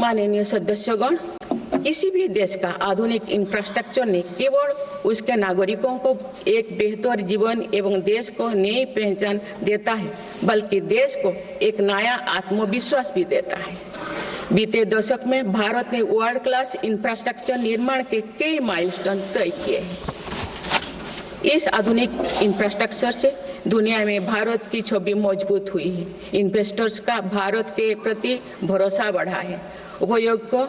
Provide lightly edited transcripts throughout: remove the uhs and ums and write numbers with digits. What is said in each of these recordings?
माननीय सदस्यगण, किसी भी देश का आधुनिक इंफ्रास्ट्रक्चर ने केवल उसके नागरिकों को एक बेहतर जीवन एवं देश को नई पहचान देता है, बल्कि देश को एक नया आत्मविश्वास भी देता है। बीते दशक में भारत ने वर्ल्ड क्लास इंफ्रास्ट्रक्चर निर्माण के कई माइलस्टोन तय किए हैं। इस आधुनिक इंफ्रास्ट्रक्चर से दुनिया में भारत की छवि मजबूत हुई है। इन्वेस्टर्स का भारत के प्रति भरोसा बढ़ा है, उपयोग को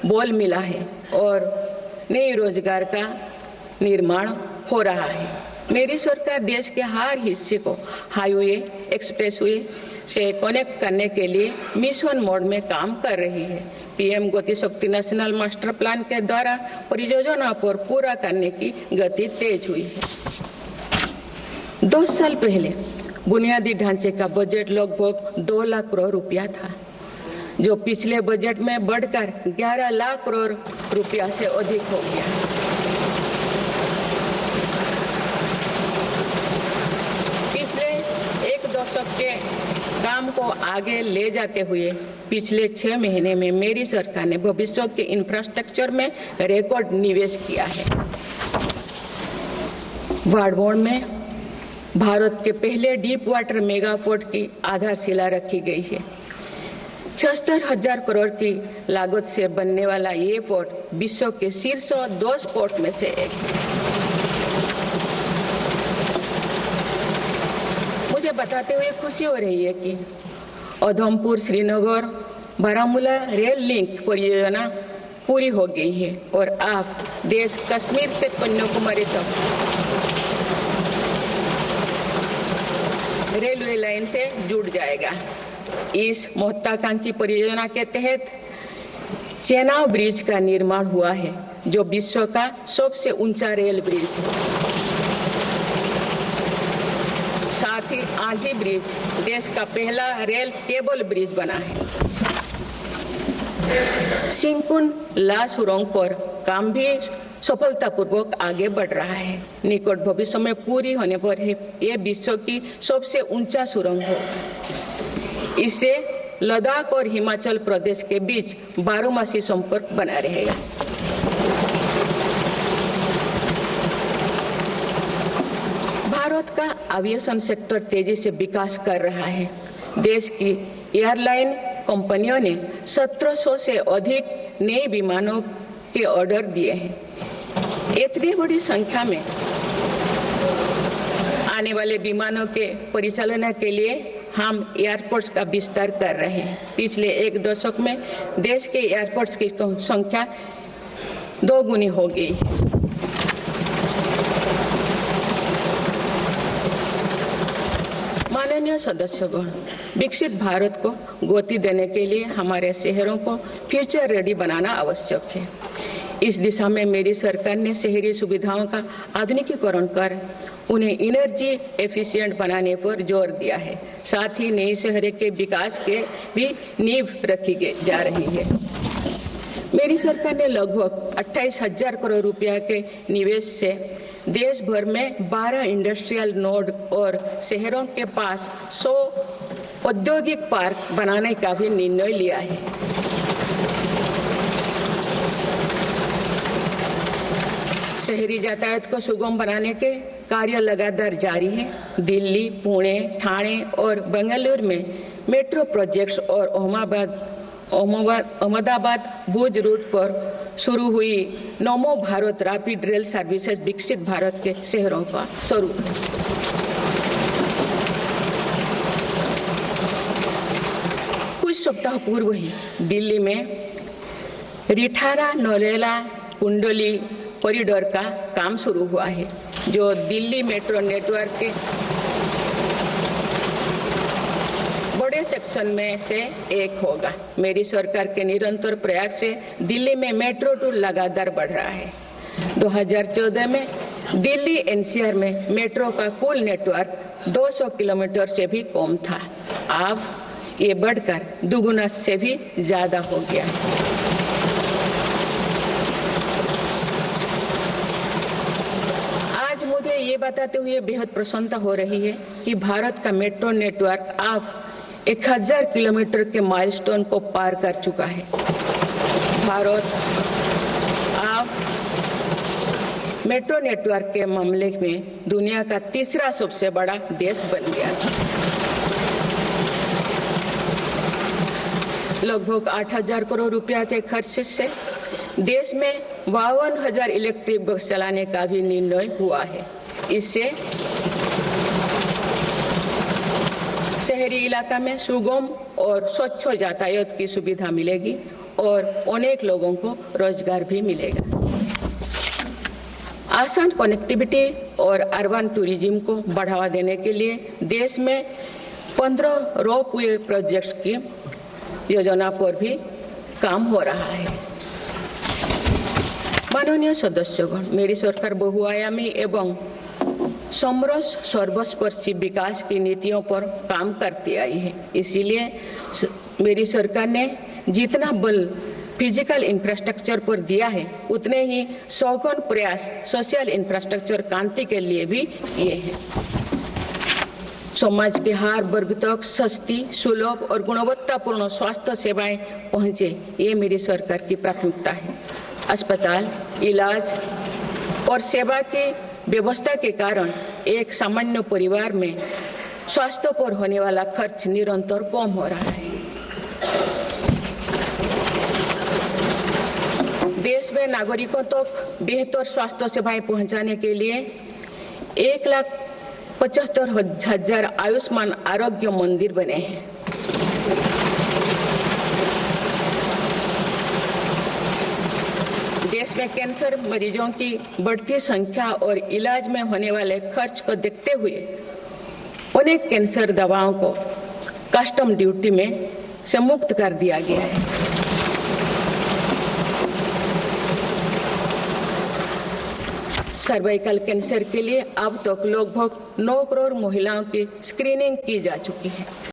बल मिला है और नए रोजगार का निर्माण हो रहा है। मेरी सरकार देश के हर हिस्से को हाईवे, एक्सप्रेसवे से कनेक्ट करने के लिए मिशन मोड में काम कर रही है। पीएम गति शक्ति नेशनल मास्टर प्लान के द्वारा परियोजना पर पूरा करने की गति तेज हुई है। 2 साल पहले बुनियादी ढांचे का बजट लगभग 2 लाख करोड़ रुपया था, जो पिछले बजट में बढ़कर 11 लाख करोड़ रुपया से अधिक हो गया। पिछले 1 दशक के काम को आगे ले जाते हुए पिछले 6 महीने में मेरी सरकार ने भविष्य के इंफ्रास्ट्रक्चर में रिकॉर्ड निवेश किया है। वाडवोन में भारत के पहले डीप वाटर मेगा पोर्ट की आधारशिला रखी गई है। 76,000 करोड़ की लागत से बनने वाला ये पोर्ट विश्व के शीर्ष 10 पोर्ट में से एक है। मुझे बताते हुए खुशी हो रही है कि उधमपुर श्रीनगर बारामूला रेल लिंक परियोजना पूरी हो गई है और अब देश कश्मीर से कन्याकुमारी तक रेलवे लाइन से जुड़ जाएगा। इस महत्वाकांक्षी परियोजना के तहत चेनाब ब्रिज का निर्माण हुआ है, जो विश्व का सबसे ऊंचा रेल ब्रिज है। साथ ही आंधी ब्रिज देश का पहला रेल केबल ब्रिज बना है। सिंकुन ला सुरंग पर काम भी सफलतापूर्वक आगे बढ़ रहा है। निकट भविष्य में पूरी होने पर यह विश्व की सबसे ऊंचा सुरंग होगा। इससे लद्दाख और हिमाचल प्रदेश के बीच 12मासी संपर्क बना रहेगा। भारत का एविएशन सेक्टर तेजी से विकास कर रहा है। देश की एयरलाइन कंपनियों ने 1700 से अधिक नए विमानों के ऑर्डर दिए हैं। इतनी बड़ी संख्या में आने वाले विमानों के परिचालन के लिए हम एयरपोर्ट्स का विस्तार कर रहे हैं। पिछले 1 दशक में देश के एयरपोर्ट्स की संख्या 2 गुनी हो गई। माननीय सदस्यगण, विकसित भारत को गति देने के लिए हमारे शहरों को फ्यूचर रेडी बनाना आवश्यक है। इस दिशा में मेरी सरकार ने शहरी सुविधाओं का आधुनिकीकरण कर उन्हें एनर्जी एफिशिएंट बनाने पर जोर दिया है। साथ ही नए शहर के विकास के भी नींव रखी जा रही है। मेरी सरकार ने लगभग 28,000 करोड़ रुपया के निवेश से देश भर में 12 इंडस्ट्रियल नोड और शहरों के पास 100 औद्योगिक पार्क बनाने का भी निर्णय लिया है। शहरी यातायात को सुगम बनाने के कार्य लगातार जारी है। दिल्ली, पुणे, ठाणे और बेंगलुरु में मेट्रो प्रोजेक्ट्स और अहमदाबाद भुज रूट पर शुरू हुई नमो भारत रैपिड रेल सर्विसेज विकसित भारत के शहरों का स्वरूप है। कुछ सप्ताह पूर्व ही दिल्ली में रिठारा नरेला कुंडली कॉरिडोर का काम शुरू हुआ है, जो दिल्ली मेट्रो नेटवर्क के बड़े सेक्शन में से एक होगा। मेरी सरकार के निरंतर प्रयास से दिल्ली में मेट्रो टूर लगातार बढ़ रहा है। 2014 में दिल्ली एनसीआर में मेट्रो का कुल नेटवर्क 200 किलोमीटर से भी कम था। अब ये बढ़कर दुगुना से भी ज्यादा हो गया है। मुझे ये बताते हुए बेहद प्रसन्नता हो रही है कि भारत का मेट्रो नेटवर्क अब 1000 किलोमीटर के माइलस्टोन को पार कर चुका है। भारत अब मेट्रो नेटवर्क के मामले में दुनिया का तीसरा सबसे बड़ा देश बन गया है। लगभग 8,000 करोड़ रुपया के खर्च से देश में 52,000 इलेक्ट्रिक बस चलाने का भी निर्णय हुआ है। इससे शहरी इलाका में सुगम और स्वच्छ यातायात की सुविधा मिलेगी और अनेक लोगों को रोजगार भी मिलेगा। आसान कनेक्टिविटी और अर्बन टूरिज्म को बढ़ावा देने के लिए देश में 15 रोपवे प्रोजेक्ट्स की योजना पर भी काम हो रहा है। माननीय सदस्यगण, मेरी सरकार बहुआयामी एवं समरस सर्वस्पर्शी विकास की नीतियों पर काम करती आई है। इसीलिए मेरी सरकार ने जितना बल फिजिकल इंफ्रास्ट्रक्चर पर दिया है, उतने ही सौगन प्रयास सोशल इंफ्रास्ट्रक्चर क्रांति के लिए भी किए हैं। समाज के हर वर्ग तक सस्ती, सुलभ और गुणवत्तापूर्ण स्वास्थ्य सेवाएं पहुंचे, ये मेरी सरकार की प्राथमिकता है। अस्पताल, इलाज और सेवा की व्यवस्था के कारण एक सामान्य परिवार में स्वास्थ्य पर होने वाला खर्च निरंतर कम हो रहा है। देश में नागरिकों तक बेहतर स्वास्थ्य सेवाएं पहुंचाने के लिए 1,75,000 आयुष्मान आरोग्य मंदिर बने हैं। देश में कैंसर मरीजों की बढ़ती संख्या और इलाज में होने वाले खर्च को देखते हुए अनेक कैंसर दवाओं को कस्टम ड्यूटी में से मुक्त कर दिया गया है। सर्वाइकल कैंसर के लिए अब तक लगभग 9 करोड़ महिलाओं की स्क्रीनिंग की जा चुकी है।